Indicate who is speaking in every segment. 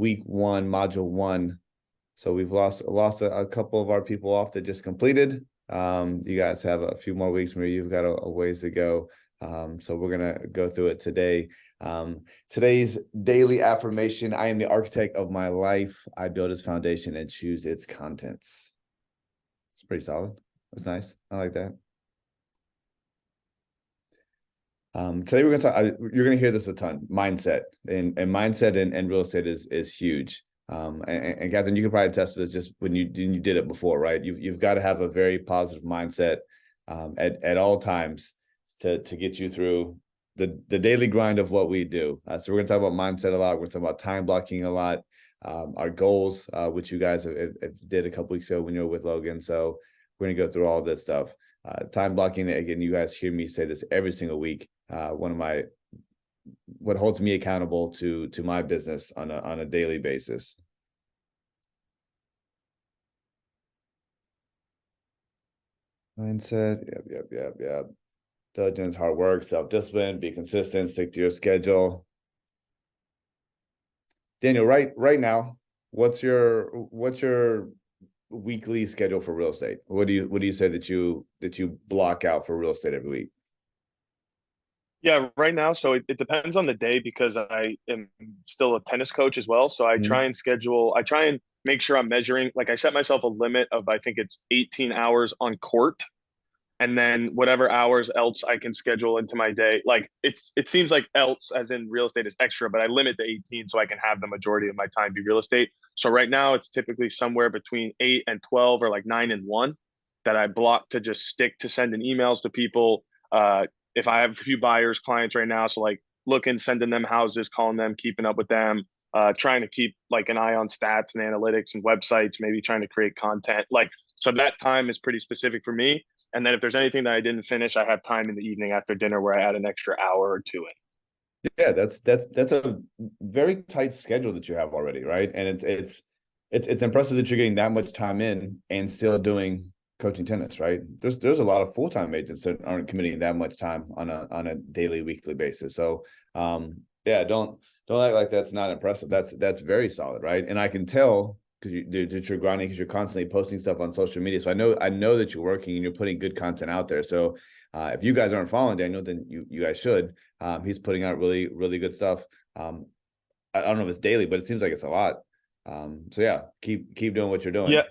Speaker 1: week one, module one. So we've lost a couple of our people off that just completed. You guys have a few more weeks where you've got a ways to go. So we're going to go through it today. Today's daily affirmation: I am the architect of my life. I build its foundation and choose its contents. It's pretty solid. That's nice. I like that. Today we're going to talk, you're going to hear this a ton, mindset, and mindset and real estate is huge. And Catherine, you can probably attest to this just when you did it before, right? You've got to have a very positive mindset at all times to get you through the daily grind of what we do. So we're going to talk about mindset a lot. We're going to talk about time blocking a lot, our goals, which you guys have did a couple weeks ago when you were with Logan. So we're going to go through all this stuff. Time blocking, again, you guys hear me say this every single week. One of what holds me accountable to my business on a daily basis. Mindset, yep. Diligence, hard work, self-discipline, be consistent, stick to your schedule. Daniel, right now, what's your weekly schedule for real estate? What do you say that you block out for real estate every week?
Speaker 2: Yeah, right now, so it depends on the day because I am still a tennis coach as well. So I try and make sure I'm measuring, like I set myself a limit of, I think it's 18 hours on court. And then whatever hours else I can schedule into my day. Like it seems like else as in real estate is extra, but I limit to 18 so I can have the majority of my time be real estate. So right now it's typically somewhere between 8 and 12 or like 9 and 1 that I block to just stick to sending emails to people. If I have a few buyers, clients right now, so like looking, sending them houses, calling them, keeping up with them, trying to keep like an eye on stats and analytics and websites, maybe trying to create content. Like, so that time is pretty specific for me. And then if there's anything that I didn't finish, I have time in the evening after dinner where I add an extra hour or two in.
Speaker 1: Yeah, that's a very tight schedule that you have already, right? And it's impressive that you're getting that much time in and still doing coaching tennis, right? There's a lot of full-time agents that aren't committing that much time on a daily, weekly basis. So yeah, don't act like that's not impressive. That's very solid, right? And I can tell because you're grinding, because you're constantly posting stuff on social media. So I know that you're working and you're putting good content out there. So if you guys aren't following Daniel, then you guys should. He's putting out really, really good stuff. I don't know if it's daily, but it seems like it's a lot. So yeah, keep doing what you're doing.
Speaker 2: Yeah.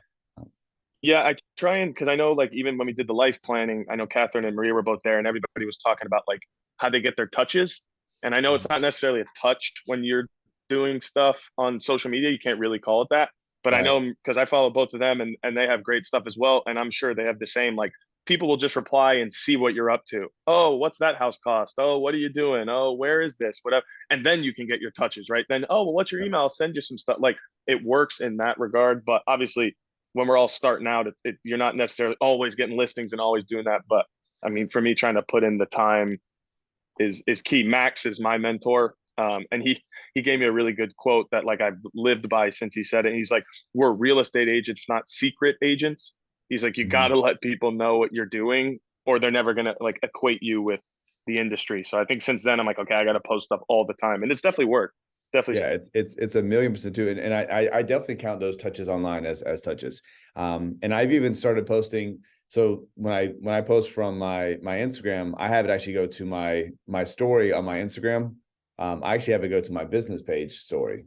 Speaker 2: Yeah, I try and because I know like even when we did the life planning, I know Catherine and Maria were both there and everybody was talking about like how they get their touches. And I know it's not necessarily a touch when you're doing stuff on social media. You can't really call it that. But I
Speaker 1: Right.
Speaker 2: know because I follow both of them and they have great stuff as well. And I'm sure they have the same. Like people will just reply and see what you're up to. Oh, what's that house cost? Oh, what are you doing? Oh, where is this? Whatever. And then you can get your touches, right? Then, oh, well, what's your email? I'll send you some stuff. Like it works in that regard. But obviously, when we're all starting out, you're not necessarily always getting listings and always doing that. But I mean, for me, trying to put in the time is key. Max is my mentor. And he gave me a really good quote that like I've lived by since he said it. He's like, we're real estate agents, not secret agents. He's like, you got to let people know what you're doing or they're never going to like equate you with the industry. So I think since then I'm like, okay, I got to post up all the time. And it's definitely worked. Definitely.
Speaker 1: Yeah, it's 1,000,000% too. And I definitely count those touches online as touches. And I've even started posting. So when I post from my Instagram, I have it actually go to my story on my Instagram. I actually have it go to my business page story,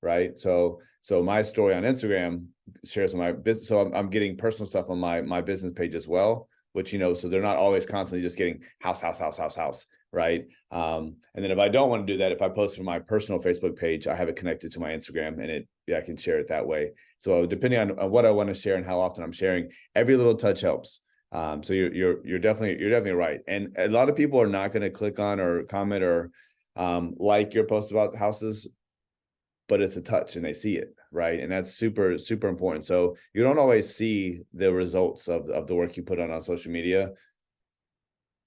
Speaker 1: right? So my story on Instagram shares my business. So I'm getting personal stuff on my business page as well, which, so they're not always constantly just getting house, right? And then if I don't want to do that, if I post from my personal Facebook page, I have it connected to my Instagram and I can share it that way. So depending on what I want to share and how often I'm sharing, every little touch helps. So you're definitely right. And a lot of people are not going to click on or comment or like your post about houses, but it's a touch and they see it, right? And that's super, super important. So you don't always see the results of the work you put on social media,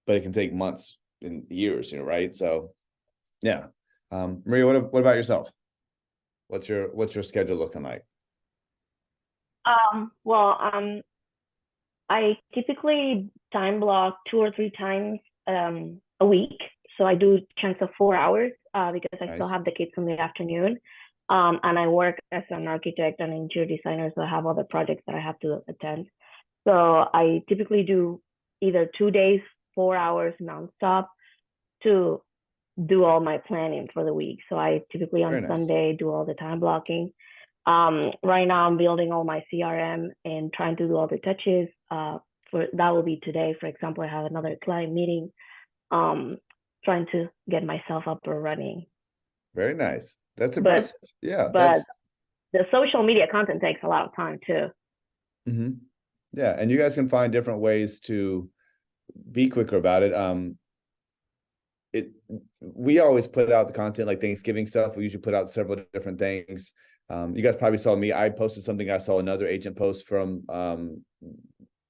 Speaker 1: but it can take months and years, right? So yeah. Maria, what about yourself? What's your schedule looking like?
Speaker 3: Well, I typically time block 2 or 3 times a week. So I do chunks of 4 hours because I still
Speaker 1: Nice.
Speaker 3: have the kids in the afternoon. And I work as an architect and interior designer, so I have other projects that I have to attend. So I typically do either 2 days, 4 hours nonstop to do all my planning for the week. So I typically
Speaker 1: Very
Speaker 3: on
Speaker 1: nice.
Speaker 3: Sunday do all the time blocking. Right now I'm building all my CRM and trying to do all the touches. For that will be today. For example, I have another client meeting. Trying to get myself up and running.
Speaker 1: Very nice. That's
Speaker 3: But
Speaker 1: impressive. Yeah,
Speaker 3: but the social media content takes a lot of time too.
Speaker 1: Yeah, and you guys can find different ways to be quicker about it. We always put out the content like Thanksgiving stuff. We usually put out several different things. You guys probably saw me. I posted something. I saw another agent post from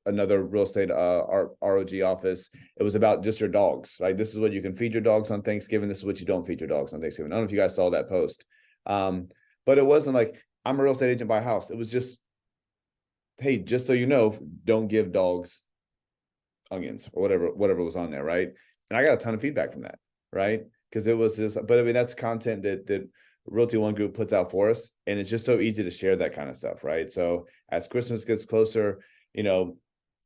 Speaker 1: another real estate ROG office. It was about just your dogs. Like, this is what you can feed your dogs on Thanksgiving. This is what you don't feed your dogs on Thanksgiving. I don't know if you guys saw that post. But it wasn't like, I'm a real estate agent, buy a house. It was just, hey, just so you know, don't give dogs onions or whatever was on there, right? And I got a ton of feedback from that, right? Because it was just, but I mean, that's content that Realty One Group puts out for us, and it's just so easy to share that kind of stuff, right? So as Christmas gets closer,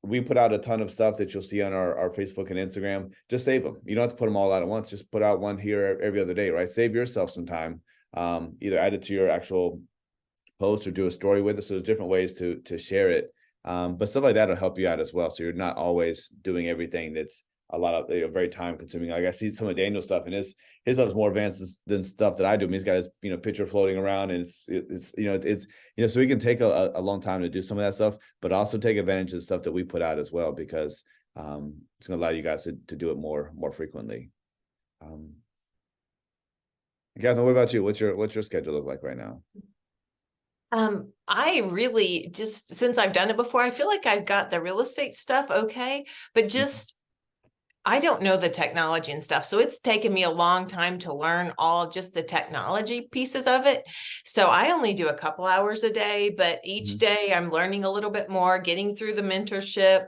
Speaker 1: we put out a ton of stuff that you'll see on our Facebook and Instagram. Just save them. You don't have to put them all out at once. Just put out one here every other day, right? Save yourself some time. Either add it to your actual post or do a story with it. So there's different ways to share it. But stuff like that will help you out as well. So you're not always doing everything that's a lot of very time consuming. Like, I see some of Daniel's stuff, and his stuff is more advanced than stuff that I do. I mean, he's got his picture floating around, and it's so we can take a long time to do some of that stuff, but also take advantage of the stuff that we put out as well, because it's going to allow you guys to do it more frequently. Catherine, what about you? What's your schedule look like right now?
Speaker 4: I really just, since I've done it before, I feel like I've got the real estate stuff okay, but just I don't know the technology and stuff. So it's taken me a long time to learn all just the technology pieces of it. So I only do a couple hours a day, but each day I'm learning a little bit more, getting through the mentorship,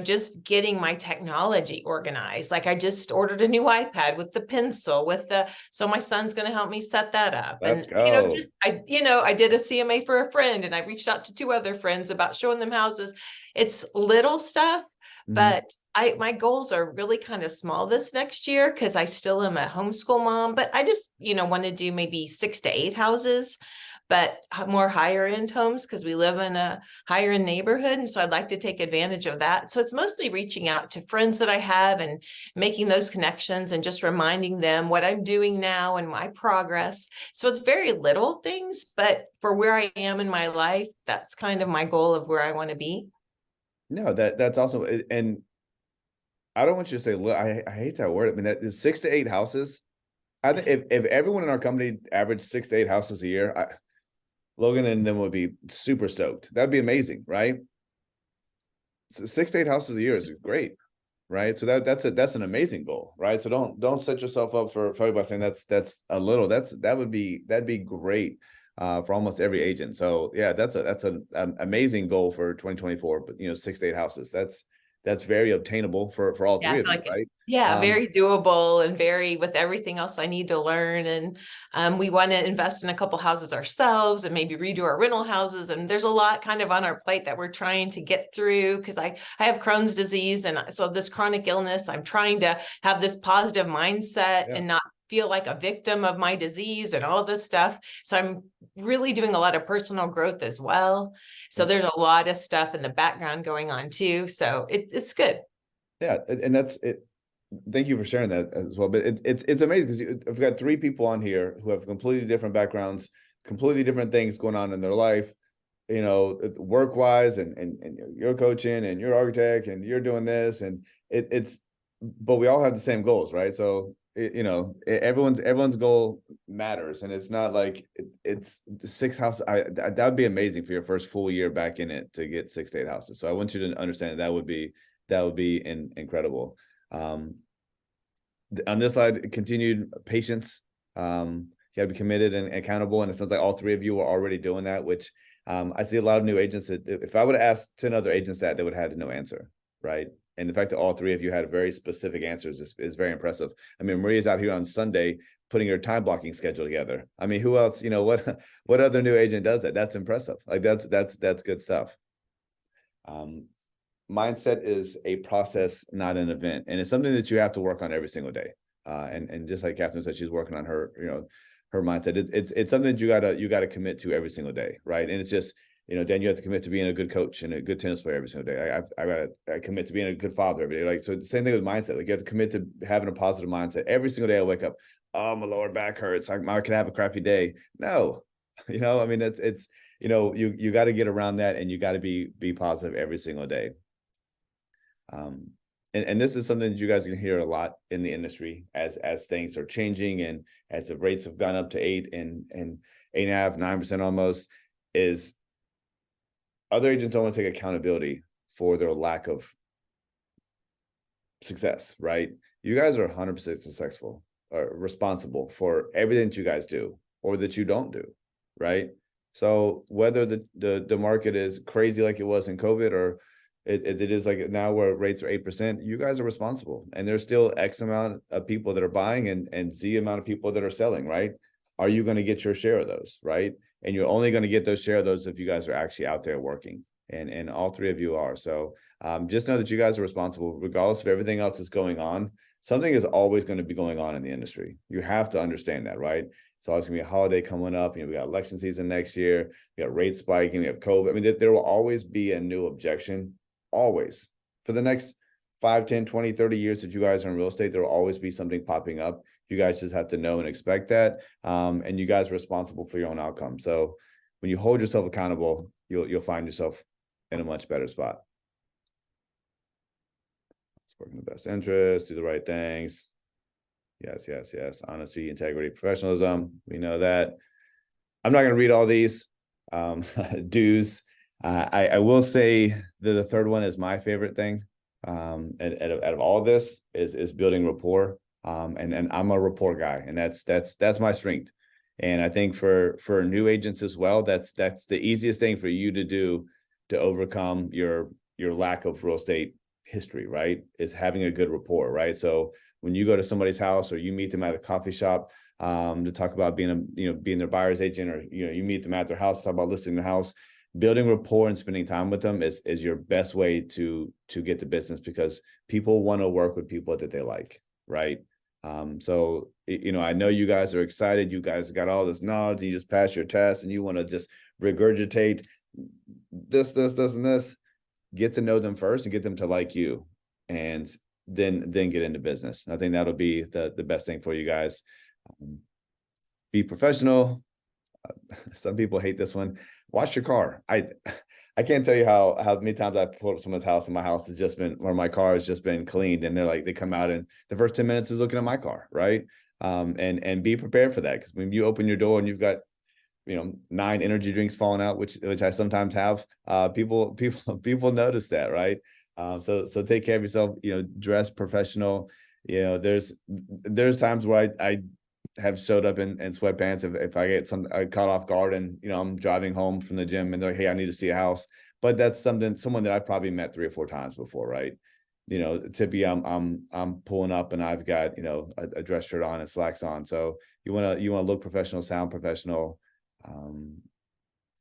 Speaker 4: just getting my technology organized. Like, I just ordered a new iPad with the pencil, so my son's going to help me set that up.
Speaker 1: Let's go.
Speaker 4: I did a CMA for a friend, and I reached out to 2 other friends about showing them houses. It's little stuff, but my goals are really kind of small this next year, because I still am a homeschool mom, but I just, want to do maybe 6 to 8 houses, but more higher end homes, because we live in a higher end neighborhood. And so I'd like to take advantage of that. So it's mostly reaching out to friends that I have and making those connections and just reminding them what I'm doing now and my progress. So it's very little things, but for where I am in my life, that's kind of my goal of where I want to be.
Speaker 1: No, that's awesome. And I don't want you to say, look, I hate that word. I mean, that is 6 to 8 houses. I think if everyone in our company averaged 6 to 8 houses a year, Logan and them would be super stoked. That'd be amazing, right? So 6 to 8 houses a year is great, right? So that's an amazing goal, right? So don't set yourself up for by saying that's a little. That'd be great for almost every agent. So yeah, that's an amazing goal for 2024. But 6 to 8 houses, that's very obtainable for all three of you, right?
Speaker 4: Yeah, very doable and very with everything else I need to learn. And we want to invest in a couple houses ourselves and maybe redo our rental houses. And there's a lot kind of on our plate that we're trying to get through, because I have Crohn's disease. And so this chronic illness, I'm trying to have this positive mindset and not feel like a victim of my disease and all this stuff. So I'm really doing a lot of personal growth as well. So there's a lot of stuff in the background going on too. So it's good.
Speaker 1: Yeah. And that's it. Thank you for sharing that as well. But it's amazing, because I've got 3 people on here who have completely different backgrounds, completely different things going on in their life, work wise, and you're coaching and you're architect and you're doing this, and but we all have the same goals, right? So everyone's goal matters, and it's not like it's the 6 houses. That would be amazing for your first full year back in it to get 6 to 8 houses. So I want you to understand that would be incredible. On this side, continued patience. You got to be committed and accountable, and it sounds like all 3 of you are already doing that, which I see a lot of new agents that if I would have asked 10 other agents that, they would have had no answer, right? And the fact that all three of you had very specific answers is very impressive. I mean, Maria's out here on Sunday putting her time blocking schedule together. I mean, who else, what other new agent does that? That's impressive. Like that's good stuff. Mindset is a process, not an event. And it's something that you have to work on every single day. And just like Catherine said, she's working on her, her mindset. It's something that you gotta commit to every single day, right? And it's just, Dan, you have to commit to being a good coach and a good tennis player every single day. I gotta commit to being a good father every day. Like, so the same thing with mindset. Like, you have to commit to having a positive mindset every single day. I wake up, oh, my lower back hurts. I can have a crappy day. No, I mean, it's you got to get around that, and you got to be positive every single day. And this is something that you guys can hear a lot in the industry as things are changing, and as the rates have gone up to 8 and 8.5%, 9% almost, is other agents don't want to take accountability for their lack of success, right? You guys are 100% successful or responsible for everything that you guys do or that you don't do, right? So whether the market is crazy like it was in COVID, or it is like now where rates are 8%, you guys are responsible. And there's still X amount of people that are buying and Z amount of people that are selling, right? Are you going to get your share of those, right? And you're only going to get those share of those if you guys are actually out there working. And all three of you are. So just know that you guys are responsible, regardless of everything else that's going on. Something is always going to be going on in the industry. You have to understand that, right? It's always going to be a holiday coming up. We got election season next year. We got rates spiking. We have COVID. I mean, there will always be a new objection. Always. For the next 5, 10, 20, 30 years that you guys are in real estate, there will always be something popping up. You guys just have to know and expect that. And you guys are responsible for your own outcome. So when you hold yourself accountable, you'll find yourself in a much better spot. Let's work in the best interest, do the right things. Yes. Honesty, integrity, professionalism. We know that. I'm not going to read all these dues. I will say that the third one is my favorite thing. And out of all of this is building rapport. And I'm a rapport guy, and that's my strength. And I think for new agents as well, that's the easiest thing for you to do to overcome your lack of real estate history, right? Is having a good rapport, right? So when you go to somebody's house or you meet them at a coffee shop to talk about being their buyer's agent, or you meet them at their house, talk about listing their house, building rapport and spending time with them is your best way to get the business, because people want to work with people that they like, right? So I know you guys are excited. You guys got all this knowledge, and you just passed your test, and you want to just regurgitate this, and this. Get to know them first and get them to like you, and then get into business. I think that'll be the best thing for you guys. Be professional. Some people hate this one. Wash your car. I can't tell you how many times I pulled up someone's house, and my house has just been, or my car has just been cleaned, and they come out, and the first 10 minutes is looking at my car, right? And be prepared for that, because when you open your door and you've got 9 energy drinks falling out, which I sometimes have, people notice that, right? So take care of yourself. Dress professional. There's times where I have showed up in sweatpants if I get caught off guard, and I'm driving home from the gym, and they're like, hey, I need to see a house. But that's someone that I've probably met 3 or 4 times before, right? Tippy, I'm pulling up, and I've got a dress shirt on and slacks on. So you want to look professional, sound professional.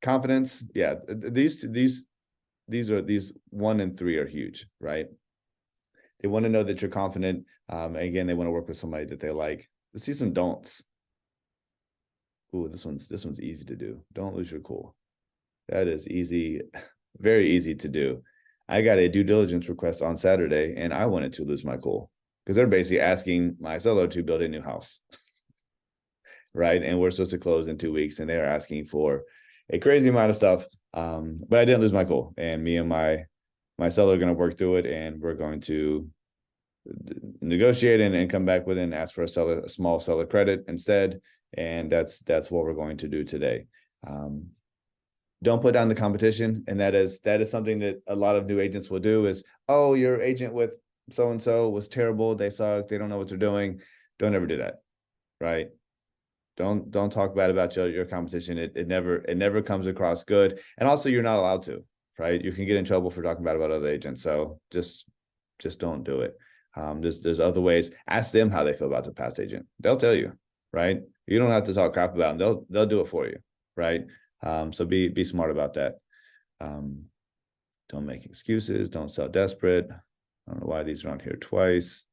Speaker 1: Confidence. Yeah, these 1 and 3 are huge, right? They want to know that you're confident. Again, they want to work with somebody that they like. Let's see some don'ts. Ooh, this one's easy to do. Don't lose your cool. That is easy, very easy to do. I got a due diligence request on Saturday, and I wanted to lose my cool, because they're basically asking my seller to build a new house. Right. And we're supposed to close in 2 weeks, and they're asking for a crazy amount of stuff. But I didn't lose my cool, and me and my seller are going to work through it, and we're going to negotiate and come back with it and ask for a small seller credit instead. And that's what we're going to do today. Don't put down the competition. And that is something that a lot of new agents will do is, oh, your agent with so-and-so was terrible. They suck. They don't know what they're doing. Don't ever do that. Right. Don't talk bad about your competition. It never comes across good. And also, you're not allowed to, right? You can get in trouble for talking bad about other agents. So just just don't do it. There's other ways. Ask them how they feel about their past agent. They'll tell you, right? You don't have to talk crap about them. They'll do it for you, right? So be smart about that. Don't make excuses. Don't sell desperate. I don't know why these are on here twice.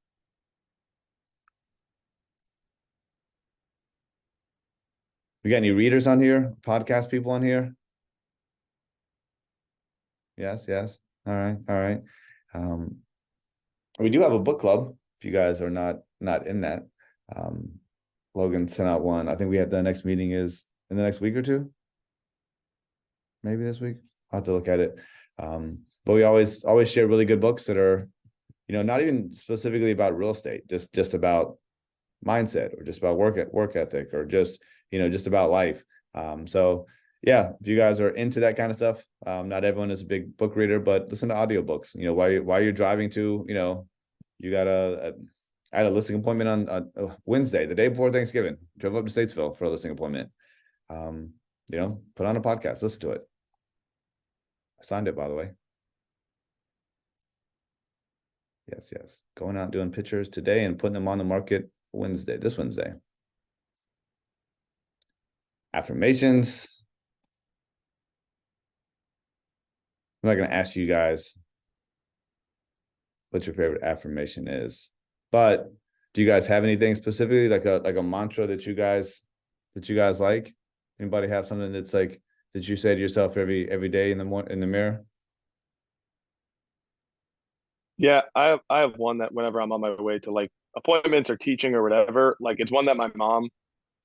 Speaker 1: We got any readers on here? Podcast people on here? Yes. All right. We do have a book club. If you guys are not in that, Logan sent out one. I think we have the next meeting is in the next week or two. Maybe this week. I'll have to look at it. But we always share really good books that are, not even specifically about real estate, just about mindset, or just about work ethic, or just about life. So yeah, if you guys are into that kind of stuff, not everyone is a big book reader, but listen to audiobooks. While you're driving to, you got I had a listing appointment on Wednesday, the day before Thanksgiving. Drove up to Statesville for a listing appointment. Put on a podcast, listen to it. I signed it, by the way. Yes. Going out doing pictures today and putting them on the market this Wednesday. Affirmations. I'm not going to ask you guys what your favorite affirmation is, but do you guys have anything specifically, like a mantra that you guys like? Anybody have something that's like that you say to yourself every day in the mirror?
Speaker 2: Yeah, I have one that whenever I'm on my way to like appointments or teaching or whatever, like it's one that my mom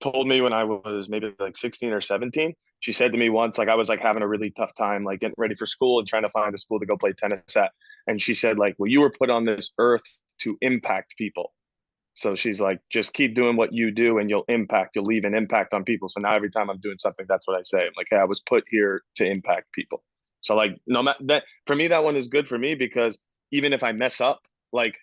Speaker 2: told me when I was maybe like 16 or 17. She said to me once, like I was like having a really tough time, like getting ready for school and trying to find a school to go play tennis at. And she said, like, well, you were put on this earth to impact people. So she's like, just keep doing what you do and you'll leave an impact on people. So now every time I'm doing something, that's what I say. I'm like, hey, I was put here to impact people. So like, no matter that, for me, that one is good for me because even if I mess up, like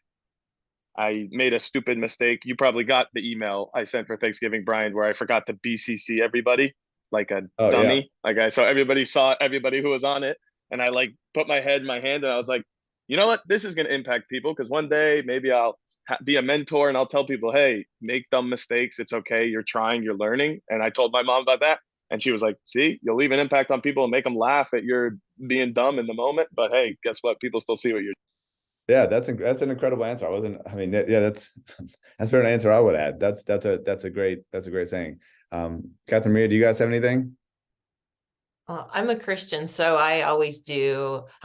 Speaker 2: I made a stupid mistake. You probably got the email I sent for Thanksgiving, Brian, where I forgot to BCC everybody like a dummy. Yeah. So everybody saw everybody who was on it. And I like put my head in my hand and I was like, you know what? This is going to impact people because one day maybe I'll be a mentor and I'll tell people, hey, make dumb mistakes. It's okay. You're trying, you're learning. And I told my mom about that. And she was like, see, you'll leave an impact on people and make them laugh at your being dumb in the moment. But hey, guess what? People still see what you're doing.
Speaker 1: Yeah, that's an incredible answer. That's an answer I would add. That's a great saying. Catherine Maria, do you guys have anything?
Speaker 4: I'm a Christian, so I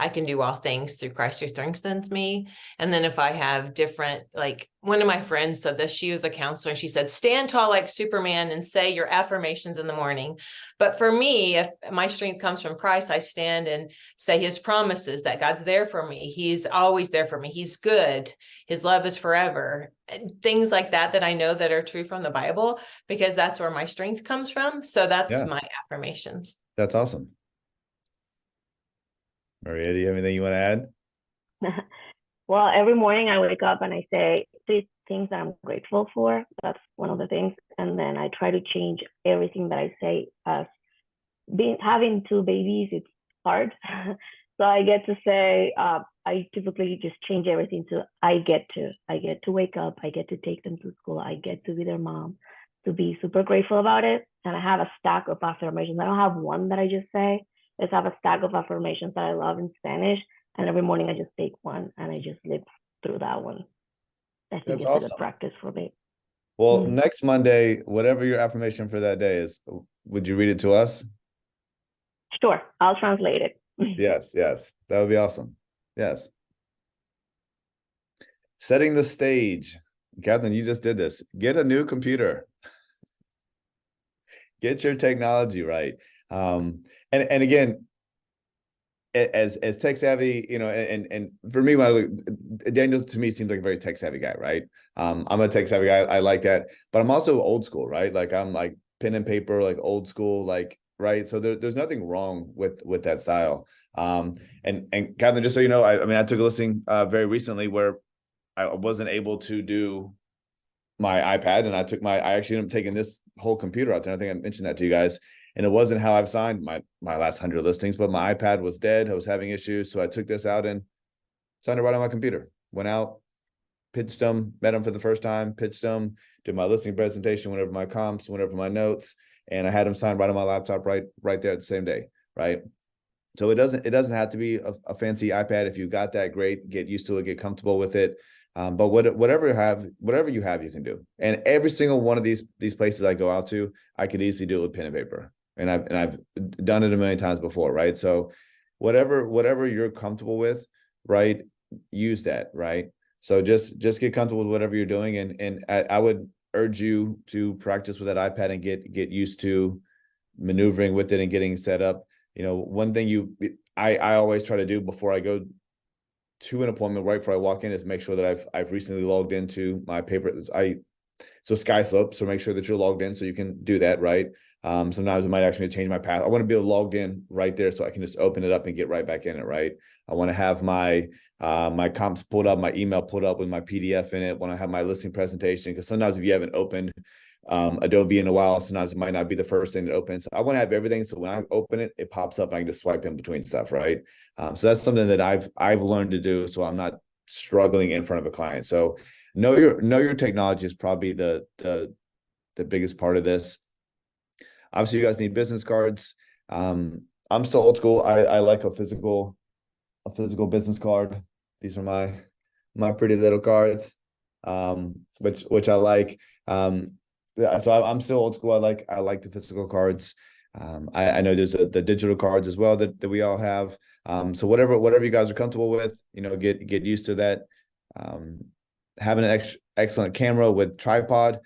Speaker 4: can do all things through Christ who strengthens me. And then if I have different, like one of my friends said this, she was a counselor and she said, stand tall like Superman and say your affirmations in the morning. But for me, if my strength comes from Christ, I stand and say his promises that God's there for me. He's always there for me. He's good. His love is forever. Things like that I know that are true from the Bible, because that's where my strength comes from. So that's my affirmations.
Speaker 1: That's awesome. Maria, do you have anything you want to add?
Speaker 3: Well, every morning I wake up and I say 3 things that I'm grateful for. That's one of the things. And then I try to change everything that I say. Having 2 babies, it's hard. So I get to say, I typically just change everything to I get to wake up. I get to take them to school. I get to be their mom, to be super grateful about it. And I have a stack of affirmations. I don't have one that I just say. I just have a stack of affirmations that I love in Spanish. And every morning I just take one and I just live through that one. I think it's awesome. A good practice for me.
Speaker 1: Well, next Monday, whatever your affirmation for that day is, would you read it to us?
Speaker 3: Sure. I'll translate it.
Speaker 1: Yes. That would be awesome. Yes. Setting the stage. Catherine, you just did this. Get a new computer. Get your technology right. And again, as tech savvy, and for me, when I look, Daniel to me seems like a very tech savvy guy, right? I'm a tech savvy guy. I like that, but I'm also old school, right? Like I'm like pen and paper, like old school, like, right. So there's nothing wrong with that style. And Catherine, just so you know, I took a listing very recently where I wasn't able to do my iPad, and I actually ended up taking this whole computer out there. I think I mentioned that to you guys, and it wasn't how I've signed my last 100 listings, but my iPad was dead. I was having issues. So I took this out and signed it right on my computer. went out, pitched them, met them for the first time, pitched them, did my listing presentation, went over my comps, went over my notes, and I had them signed right on my laptop right there at the same day, right? So it doesn't have to be a fancy iPad. If you got that, great. Get used to it, get comfortable with it. But whatever you have, you can do. And every single one of these places I go out to, I could easily do it with pen and paper. And I've done it a million times before, right? So whatever you're comfortable with, right? Use that, right? So just get comfortable with whatever you're doing, and I would urge you to practice with that iPad and get used to maneuvering with it and getting set up. You know, one thing I always try to do before I go to an appointment, right before I walk in, is make sure that I've recently logged into my paper. So SkySlope, so make sure that you're logged in so you can do that, right? Sometimes it might actually change my path. I want to be able to log in right there so I can just open it up and get right back in it, right? I want to have my comps pulled up, my email pulled up with my PDF in it. When I have my listing presentation, because sometimes if you haven't opened Adobe in a while, sometimes it might not be the first thing that opens. I want to have everything, so when I open it, it pops up and I can just swipe in between stuff, right? So that's something that I've learned to do, so I'm not struggling in front of a client. So know your technology is probably the biggest part of this. Obviously, you guys need business cards. I'm still old school. I like a physical business card. These are my pretty little cards, which I like. So I'm still old school. I like the physical cards. I know there's the digital cards as well that we all have. So whatever you guys are comfortable with, you know, get used to that. Having an excellent camera with tripod.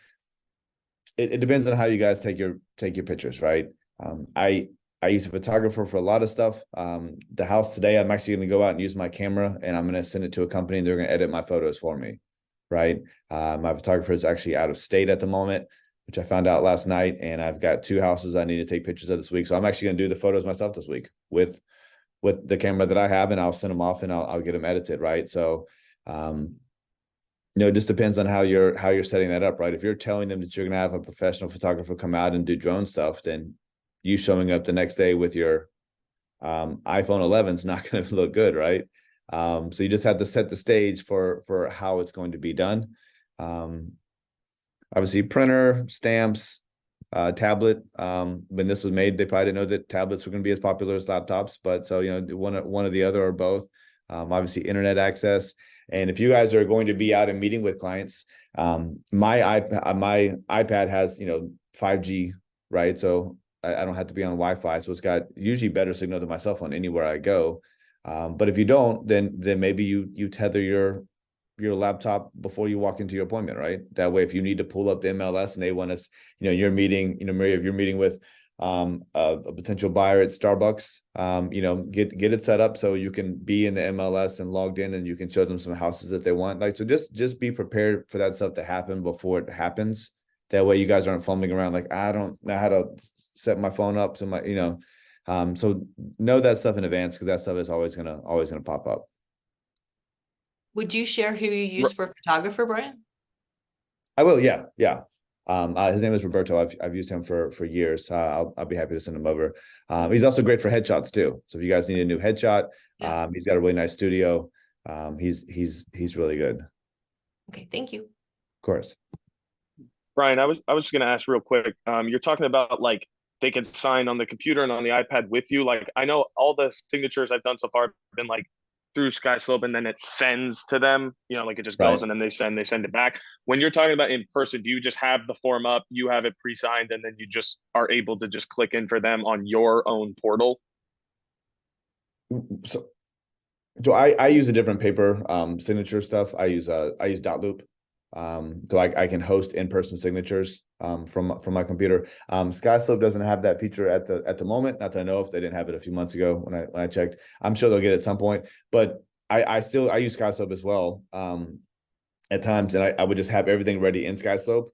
Speaker 1: It depends on how you guys take your pictures, right? I use a photographer for a lot of stuff. The house today, I'm actually going to go out and use my camera, and I'm going to send it to a company, and they're going to edit my photos for me, right? My photographer is actually out of state at the moment, which I found out last night, and I've got 2 houses I need to take pictures of this week. So I'm actually going to do the photos myself this week with the camera that I have, and I'll send them off and I'll get them edited, right? So, it just depends on how you're setting that up, right? If you're telling them that you're going to have a professional photographer come out and do drone stuff, then you showing up the next day with your iPhone 11 is not going to look good, right? So you just have to set the stage for how it's going to be done. Obviously, printer, stamps, tablet. When this was made, they probably didn't know that tablets were going to be as popular as laptops, but so one or the other or both. Obviously, internet access. And if you guys are going to be out and meeting with clients, my iPad has 5G, right? So I don't have to be on Wi-Fi, so it's got usually better signal than my cell phone anywhere I go. But if you don't, then maybe you tether your laptop before you walk into your appointment, right? That way, if you need to pull up the MLS and they want us, you're meeting, Mary, if you're meeting with a potential buyer at Starbucks, get it set up so you can be in the MLS and logged in, and you can show them some houses if they want. Like, so just be prepared for that stuff to happen before it happens. That way you guys aren't fumbling around like, I don't know how to set my phone up to my, so know that stuff in advance, because that stuff is always gonna pop up.
Speaker 4: Would you share who you use for photographer, Brian?
Speaker 1: I will, yeah. His name is Roberto. I've used him for years. I'll be happy to send him over. He's also great for headshots too. So if you guys need a new headshot, he's got a really nice studio. He's really good.
Speaker 4: Okay, thank you.
Speaker 1: Of course.
Speaker 2: Brian, I was just gonna ask real quick. You're talking about like they can sign on the computer and on the iPad with you. Like, I know all the signatures I've done so far have been like through SkySlope, and then it sends to them, like it just goes, and then they send it back. When you're talking about in person, do you just have the form up, you have it pre-signed, and then you just are able to just click in for them on your own portal?
Speaker 1: So I use a different paper signature stuff. I use Dotloop. So I can host in-person signatures from my computer. SkySlope doesn't have that feature at the moment. Not that I know if they didn't have it a few months ago when I checked. I'm sure they'll get it at some point. But I use SkySlope as well at times, and I would just have everything ready in SkySlope.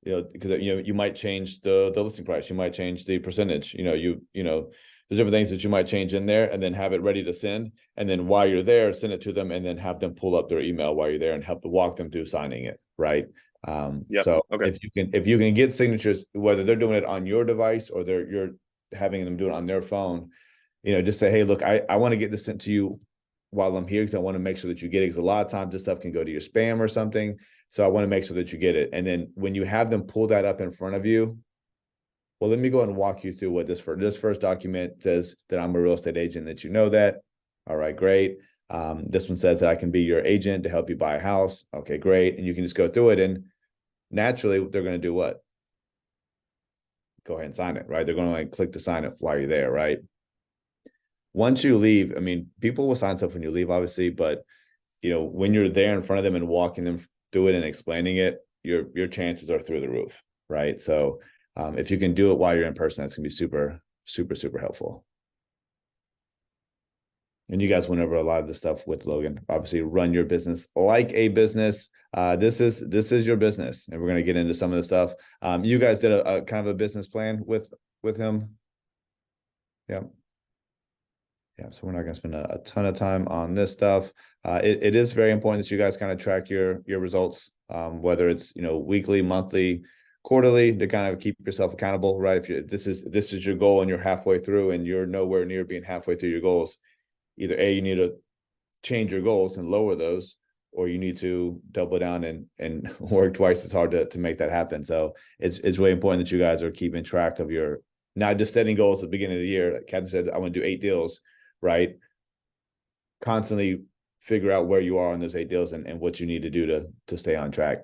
Speaker 1: Because you might change the listing price, you might change the percentage. There's different things that you might change in there, and then have it ready to send. And then while you're there, send it to them, and then have them pull up their email while you're there and help to walk them through signing it. Right. So okay. if you can get signatures, whether they're doing it on your device or you're having them do it on their phone, just say, hey, look, I want to get this sent to you while I'm here, because I want to make sure that you get it, because a lot of times this stuff can go to your spam or something. So I want to make sure that you get it. And then when you have them pull that up in front of you, well, let me go ahead and walk you through what this first document says, that I'm a real estate agent, that you know that. All right, great. This one says that I can be your agent to help you buy a house. Okay, great. And you can just go through it, and naturally they're going to do what? Go ahead and sign it, right? They're going to like click to sign it while you're there, right? Once you leave, I mean, people will sign stuff when you leave, obviously, but when you're there in front of them and walking them through it and explaining it, your chances are through the roof, right? So if you can do it while you're in person, that's gonna be super, super, super helpful. And you guys went over a lot of the stuff with Logan. Obviously, run your business like a business. This is your business, and we're gonna get into some of the stuff. You guys did a kind of a business plan with him. Yeah. Yeah, so we're not going to spend a ton of time on this stuff. It is very important that you guys kind of track your results, whether it's weekly, monthly, quarterly, to kind of keep yourself accountable, right? If this is your goal and you're halfway through and you're nowhere near being halfway through your goals, either A, you need to change your goals and lower those, or you need to double down and work twice as hard to make that happen. So it's really important that you guys are keeping track of your, not just setting goals at the beginning of the year. Like Captain said, I want to do 8 deals. Right? Constantly figure out where you are on those 8 deals and what you need to do to stay on track.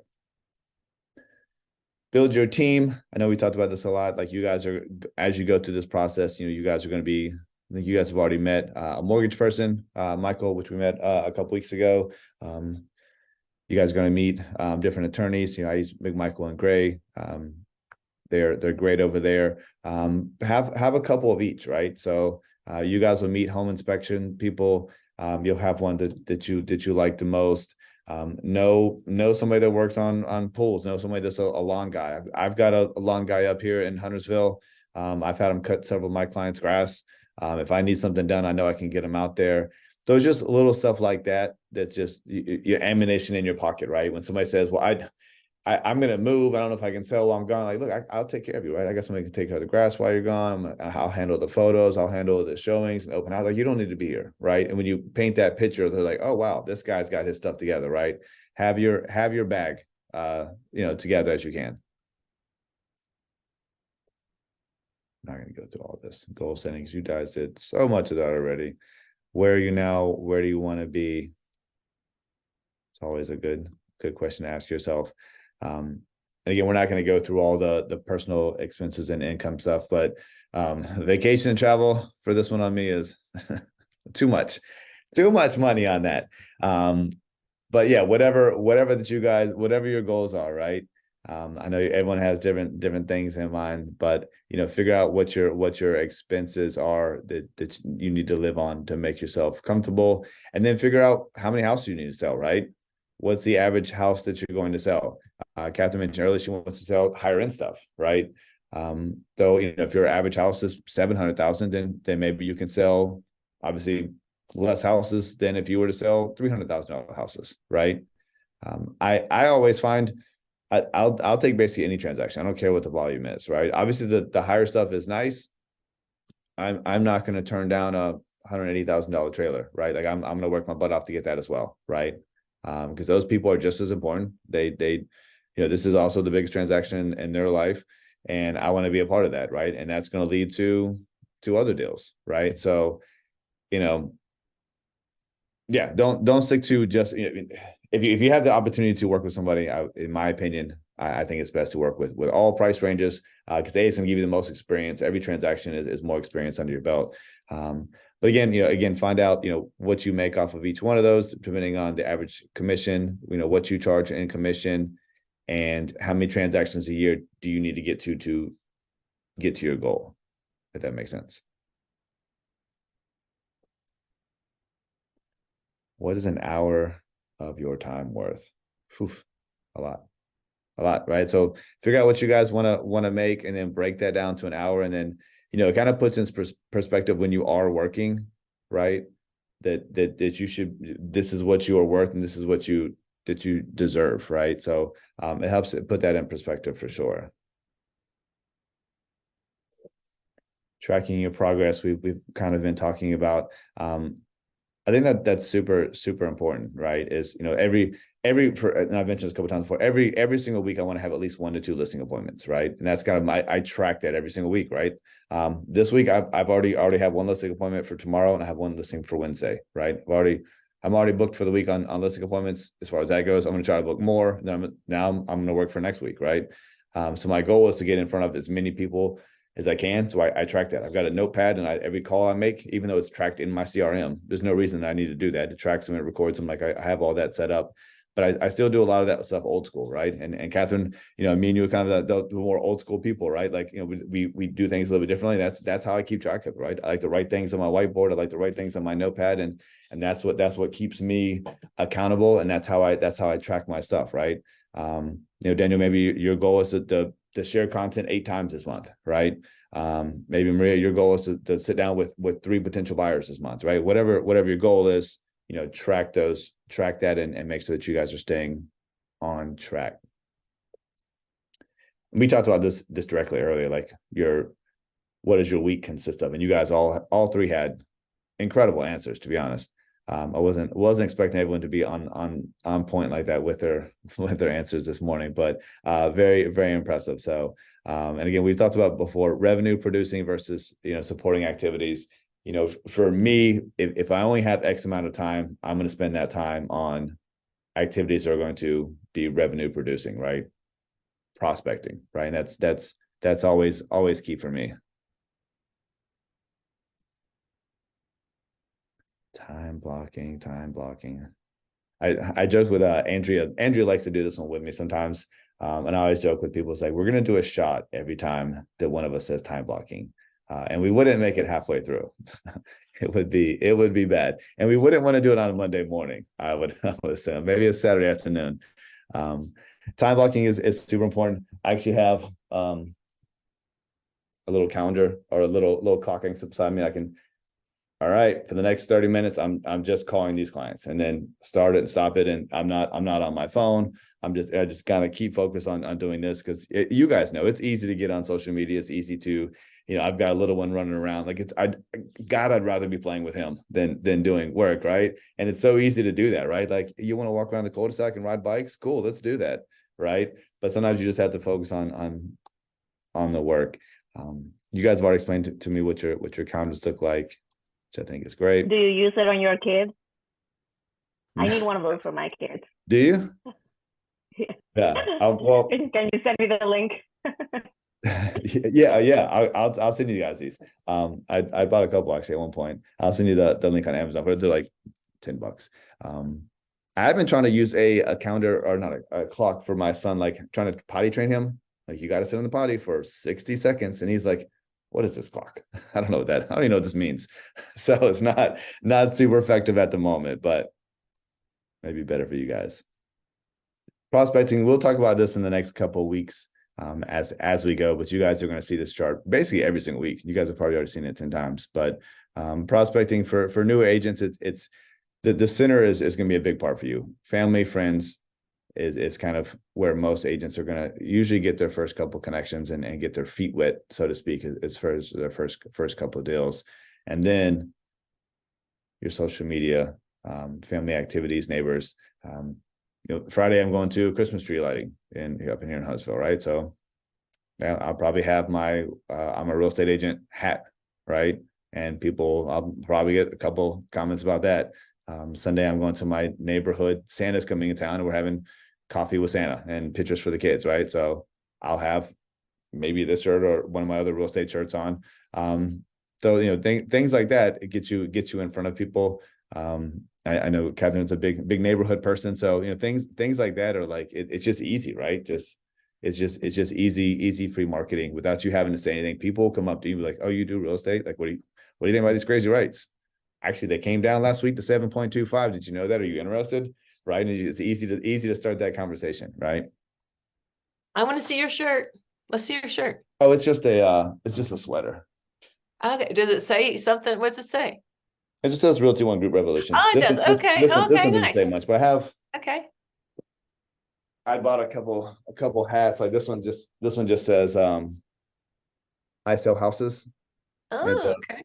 Speaker 1: Build your team. I know we talked about this a lot. Like, you guys are, as you go through this process, you guys are going to be, I think you guys have already met a mortgage person, Michael, which we met a couple weeks ago. You guys are going to meet different attorneys. I use Big Michael and Gray. They're great over there. Have a couple of each, right? So you guys will meet home inspection people. You'll have one that you like the most. Know somebody that works on pools. Know somebody that's a lawn guy. I've got a lawn guy up here in Huntersville. I've had him cut several of my clients' grass. If I need something done, I know I can get them out there. Those just little stuff like that. That's just your ammunition in your pocket, right? When somebody says, "Well, I'm going to move. I don't know if I can sell while I'm gone." Like, look, I'll take care of you, right? I got somebody who can take care of the grass while you're gone. I'll handle the photos. I'll handle the showings and open house. Like, you don't need to be here, right? And when you paint that picture, they're like, "Oh, wow, this guy's got his stuff together," right? Have your bag, together as you can. I'm not going to go through all this. Goal settings. You guys did so much of that already. Where are you now? Where do you want to be? It's always a good question to ask yourself. And again, we're not going to go through all the personal expenses and income stuff, but vacation and travel for this one on me is too much money on that. But yeah, whatever that you guys, whatever your goals are, right? I know everyone has different things in mind, but figure out what your expenses are that you need to live on to make yourself comfortable, and then figure out how many houses you need to sell, right? What's the average house that you're going to sell? Catherine mentioned earlier she wants to sell higher end stuff, right? So if your average house is 700,000, then maybe you can sell obviously less houses than if you were to sell $300,000 houses, right? I always find I'll take basically any transaction. I don't care what the volume is, right? Obviously the higher stuff is nice. I'm not going to turn down a $180,000 trailer, right? Like I'm going to work my butt off to get that as well, right? Because those people are just as important. They this is also the biggest transaction in their life, and I want to be a part of that, right? And that's going to lead to other deals, right? So, yeah, don't stick to just if you have the opportunity to work with somebody, in my opinion, I think it's best to work with all price ranges, because it's going to give you the most experience. Every transaction is more experience under your belt. But again, find out, what you make off of each one of those, depending on the average commission, what you charge in commission, and how many transactions a year do you need to get to get to your goal, if that makes sense. What is an hour of your time worth? Oof, a lot, right? So figure out what you guys want to make, and then break that down to an hour, and then it kind of puts in perspective when you are working, right? That you should, this is what you are worth, and this is what you deserve, right? So it helps put that in perspective for sure. Tracking your progress, we've kind of been talking about. I think that's super, super important, right? Is, you know, and I've mentioned this a couple times before, every single week, I want to have at least 1 to 2 listing appointments, right? And that's kind of I track that every single week, right? This week I've already have 1 listing appointment for tomorrow, and I have 1 listing for Wednesday, right? I'm already booked for the week on listing appointments. As far as that goes, I'm going to try to book more. Then I'm going to work for next week, right? So my goal is to get in front of as many people as I can. So I track that. I've got a notepad, and every call I make, even though it's tracked in my CRM, there's no reason I need to do that. It tracks them, it records them. Like I have all that set up, but I still do a lot of that stuff old school, right? And Catherine, you know, me and you are kind of the more old school people, right? Like, you know, we do things a little bit differently. That's how I keep track of it, right? I like to write things on my whiteboard. I like to write things on my notepad, and that's what keeps me accountable, and that's how I track my stuff, right? You know, Daniel, maybe your goal is to share content 8 times this month, right? Maybe Maria, your goal is to sit down with 3 potential buyers this month, right? Whatever your goal is, you know, track that and make sure that you guys are staying on track. We talked about this directly earlier, like what does your week consist of? And you guys all 3 had incredible answers, to be honest. I wasn't expecting everyone to be on point like that with their answers this morning, but very, very impressive. So, and again, we've talked about before, revenue producing versus, you know, supporting activities. You know, for me, if I only have X amount of time, I'm going to spend that time on activities that are going to be revenue producing, right? Prospecting, right? And that's always key for me. Time blocking. I joke with Andrea. Andrea likes to do this one with me sometimes. And I always joke with people, it's like, we're going to do a shot every time that one of us says time blocking. And we wouldn't make it halfway through. It would be bad. And we wouldn't want to do it on a Monday morning. I would assume maybe a Saturday afternoon. Time blocking is super important. I actually have a little calendar or a little clocking beside me. I can, all right, for the next 30 minutes, I'm just calling these clients, and then start it and stop it. And I'm not on my phone. I just kind of keep focused on doing this, because you guys know it's easy to get on social media. It's easy to, you know, I've got a little one running around. Like I'd rather be playing with him than doing work, right? And it's so easy to do that, right? Like, you want to walk around the cul-de-sac and ride bikes? Cool, let's do that, right? But sometimes you just have to focus on the work. You guys have already explained to me what your calendars look like, which I think is great.
Speaker 3: Do you use it on your kids? I need one of those for my kids.
Speaker 1: Do you? Yeah. Well,
Speaker 3: can you send me the link?
Speaker 1: yeah. I'll send you guys these. I bought a couple actually at one point. I'll send you the link on Amazon, but they're like $10. I've been trying to use a calendar, or not a clock, for my son, like trying to potty train him. Like, you got to sit in the potty for 60 seconds, and he's like, what is this clock? I don't know I don't even know what this means. So it's not super effective at the moment, but maybe better for you guys. Prospecting, we'll talk about this in the next couple of weeks as we go, but you guys are going to see this chart basically every single week. You guys have probably already seen it 10 times, but prospecting for newer agents, it's the center is going to be a big part for you. Family, friends is kind of where most agents are going to usually get their first couple connections and get their feet wet, so to speak, as far as their first couple of deals. And then your social media, family activities, neighbors. You know, Friday I'm going to Christmas tree lighting up in here in Huntsville, right? So yeah, I'll probably have my I'm a real estate agent hat, right? And I'll probably get a couple comments about that. Sunday I'm going to my neighborhood. Santa's coming in town, and we're having coffee with Santa and pictures for the kids, right? So I'll have maybe this shirt or one of my other real estate shirts on. So, you know, things like that, it gets you in front of people. I know Catherine's a big neighborhood person, so, you know, things like that are like, it's just easy, right? It's just easy free marketing without you having to say anything. People will come up to you like, oh, you do real estate? Like, what do you think about these crazy rates? Actually, they came down last week to 7.25. Did you know that? Are you interested? Right. And it's easy to start that conversation, right?
Speaker 4: I want to see your shirt. Let's see your shirt.
Speaker 1: Oh, it's just a sweater.
Speaker 4: Okay. Does it say something? What's it say?
Speaker 1: It just says Realty One Group Revolution.
Speaker 4: Oh, it does. Okay.
Speaker 1: This one
Speaker 4: Okay,
Speaker 1: doesn't
Speaker 4: nice.
Speaker 1: say much, but I bought a couple hats. Like this one just says I sell houses.
Speaker 4: Oh, okay.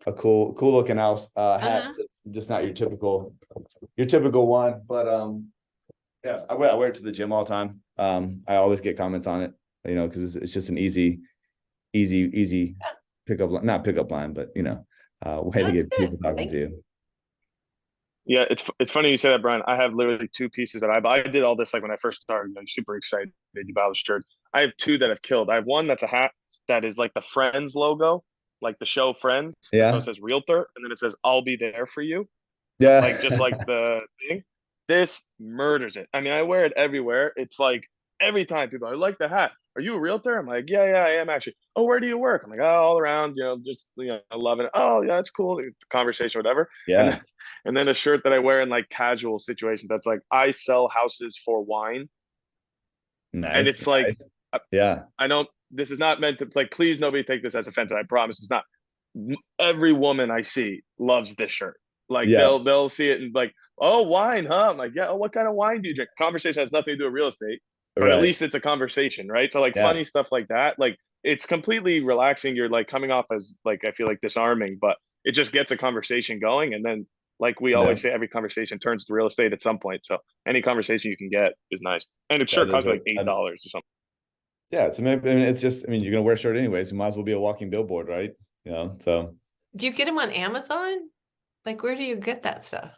Speaker 1: A cool looking house hat just not your typical one. But yeah, I wear it to the gym all the time. I always get comments on it, you know, because it's just an easy pickup, not pickup line, but you know, way to
Speaker 4: That's
Speaker 1: get people
Speaker 4: good.
Speaker 1: talking
Speaker 4: Thank
Speaker 1: to you.
Speaker 2: Yeah, it's funny you say that, Brian. I have literally two pieces that I did all this like when I first started. I'm super excited to buy the shirt. I have two that have killed. I have one that's a hat that is like the Friends logo, like the show Friends. And so
Speaker 1: Yeah,
Speaker 2: it says realtor, and then it says I'll be there for you. Like just
Speaker 1: yeah,
Speaker 2: like the thing. This murders it. I mean, I wear it everywhere. It's like every time people I like the hat. Are you a realtor? I'm like, yeah, I am actually. Oh, where do you work? I'm like, oh, all around, you know, just loving it. Oh, yeah, that's cool. Conversation, whatever. And
Speaker 1: yeah.
Speaker 2: then, and then a shirt that I wear in like casual situations that's like, I sell houses for wine. And
Speaker 1: Nice,
Speaker 2: it's like,
Speaker 1: nice. Yeah,
Speaker 2: I know this is not meant to like, please nobody take this as offensive. I promise it's not. Every woman I see loves this shirt. Like
Speaker 1: yeah,
Speaker 2: they'll see it and like, oh, wine, huh? I'm like, yeah, oh, what kind of wine do you drink? Conversation has nothing to do with real estate, but at
Speaker 1: right.
Speaker 2: least it's a conversation, right? So like
Speaker 1: Yeah,
Speaker 2: funny stuff like that, like it's completely relaxing. You're like coming off as like I feel like disarming, but it just gets a conversation going. And then like we
Speaker 1: yeah.
Speaker 2: always say, every conversation turns to real estate at some point. So any conversation you can get is nice. And the
Speaker 1: That
Speaker 2: shirt
Speaker 1: is
Speaker 2: costs me
Speaker 1: what
Speaker 2: like $8 or something.
Speaker 1: yeah, I mean, it's just, I mean, you're gonna wear a shirt anyways. You might as well be a walking billboard, right? You know, so
Speaker 4: Do you get them on Amazon? Like, where do you get that stuff?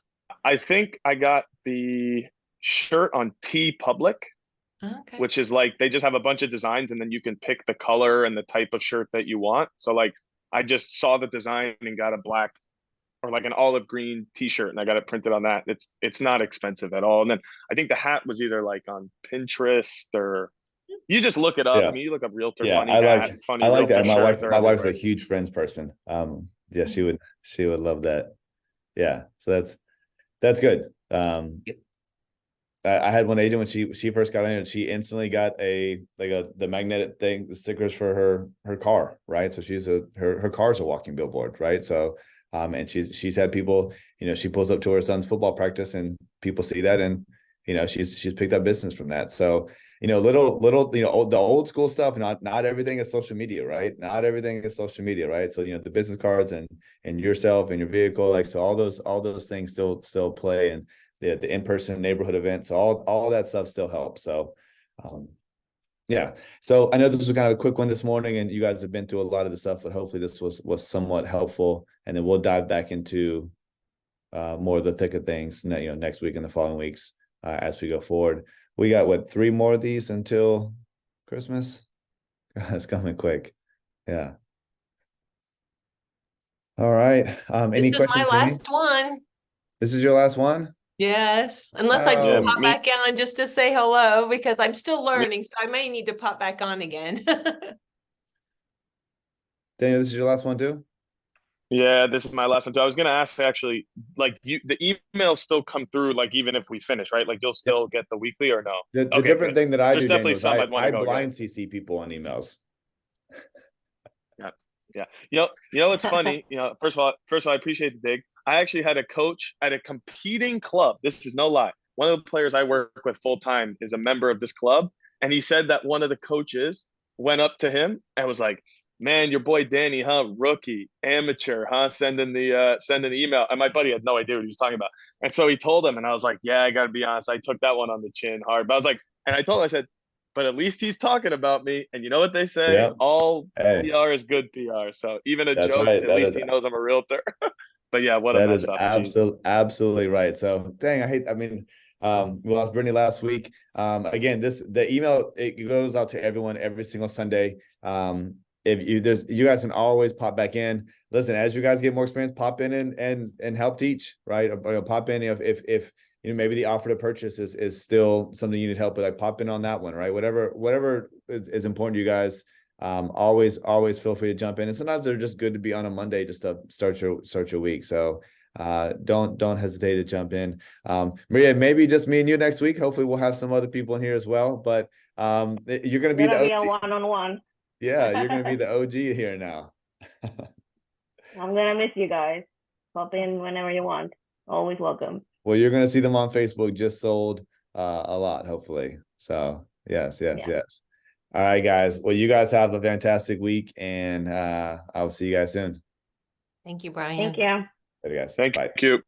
Speaker 2: I think I got the shirt on T Public,
Speaker 4: Okay.
Speaker 2: which is like they just have a bunch of designs and then you can pick the color and the type of shirt that you want. So like I just saw the design and got a black or like an olive green t-shirt and I got it printed on that. It's not expensive at all. And then I think the hat was either like on Pinterest or you just look it up. I
Speaker 1: yeah,
Speaker 2: mean, you look up realtor
Speaker 1: yeah.
Speaker 2: funny hat,
Speaker 1: I
Speaker 2: funny
Speaker 1: like
Speaker 2: realtor
Speaker 1: that.
Speaker 2: shirt, they're
Speaker 1: My wife's a
Speaker 2: everywhere.
Speaker 1: huge Friends person. Yeah, she would love that. Yeah, so that's good. I had one agent when she first got in and she instantly got the magnetic thing, the stickers for her car, right? So her car's a walking billboard, right? So and she's had people, you know, she pulls up to her son's football practice and people see that and you know she's picked up business from that. So you know little you know the old school stuff, not everything is social media, right? Not everything is social media, right? So you know the business cards and yourself and your vehicle, like so all those things still play and the in-person neighborhood events, all that stuff still helps. So yeah. So I know this was kind of a quick one this morning and you guys have been through a lot of the stuff, but hopefully this was somewhat helpful. And then we'll dive back into more of the thick of things, you know, next week and the following weeks as we go forward. We got what, 3 more of these until Christmas? God, it's coming quick. Yeah. All right. Any
Speaker 4: This is my
Speaker 1: questions for me?
Speaker 4: last one.
Speaker 1: This is your last one?
Speaker 4: Yes, unless I just
Speaker 2: Yeah,
Speaker 4: pop
Speaker 2: me
Speaker 4: back on just to say hello because I'm still learning, so I may need to pop back on again.
Speaker 1: Daniel, this is your last one too?
Speaker 2: Yeah, this is my last one too. I was gonna ask actually, like the emails still come through, like even if we finish, right? Like you'll
Speaker 1: Yep.
Speaker 2: still get the weekly or no?
Speaker 1: The
Speaker 2: Okay,
Speaker 1: different
Speaker 2: good.
Speaker 1: thing that I
Speaker 2: There's
Speaker 1: do,
Speaker 2: definitely
Speaker 1: Daniel, is
Speaker 2: some I'd want to
Speaker 1: I
Speaker 2: go get.
Speaker 1: blind CC people on emails.
Speaker 2: Yeah, yeah. What's funny? You know, first of all, I appreciate the dig. I actually had a coach at a competing club. This is no lie. One of the players I work with full time is a member of this club, and he said that one of the coaches went up to him and was like, "Man, your boy Danny, huh? Rookie, amateur, huh? Sending the email." And my buddy had no idea what he was talking about, and so he told him, and I was like, "Yeah, I gotta be honest, I took that one on the chin hard." But I was like, and I told him, I said, "But at least he's talking about me." And you know what they say?
Speaker 1: Yep.
Speaker 2: All
Speaker 1: Hey,
Speaker 2: PR is good PR. So even a
Speaker 1: that's
Speaker 2: joke,
Speaker 1: right.
Speaker 2: at least he knows I'm a realtor. But yeah, what a
Speaker 1: That is
Speaker 2: mess up. Jeez.
Speaker 1: absolutely right. So dang, I mean, we lost Brittany last week. Again, the email, it goes out to everyone every single Sunday. If you guys can always pop back in. Listen, as you guys get more experience, pop in and help teach, right? Or pop in if you know maybe the offer to purchase is still something you need help with, like pop in on that one, right? Whatever is important to you guys. Always feel free to jump in. And sometimes they're just good to be on a Monday just to start your week. So don't hesitate to jump in. Maria, maybe just me and you next week. Hopefully we'll have some other people in here as well. But you're gonna be the
Speaker 3: Gonna be
Speaker 1: OG.
Speaker 3: a one-on-one.
Speaker 1: Yeah, you're gonna be the OG here now.
Speaker 3: I'm gonna miss you guys. Pop in whenever you want. Always welcome.
Speaker 1: Well, you're gonna see them on Facebook just sold a lot, hopefully. So yes.
Speaker 3: Yeah.
Speaker 1: All right, guys. Well, you guys have a fantastic week, and I'll see you guys soon.
Speaker 4: Thank you, Brian.
Speaker 3: Thank you.
Speaker 1: Later, guys.
Speaker 2: Thank
Speaker 1: Bye.
Speaker 2: you.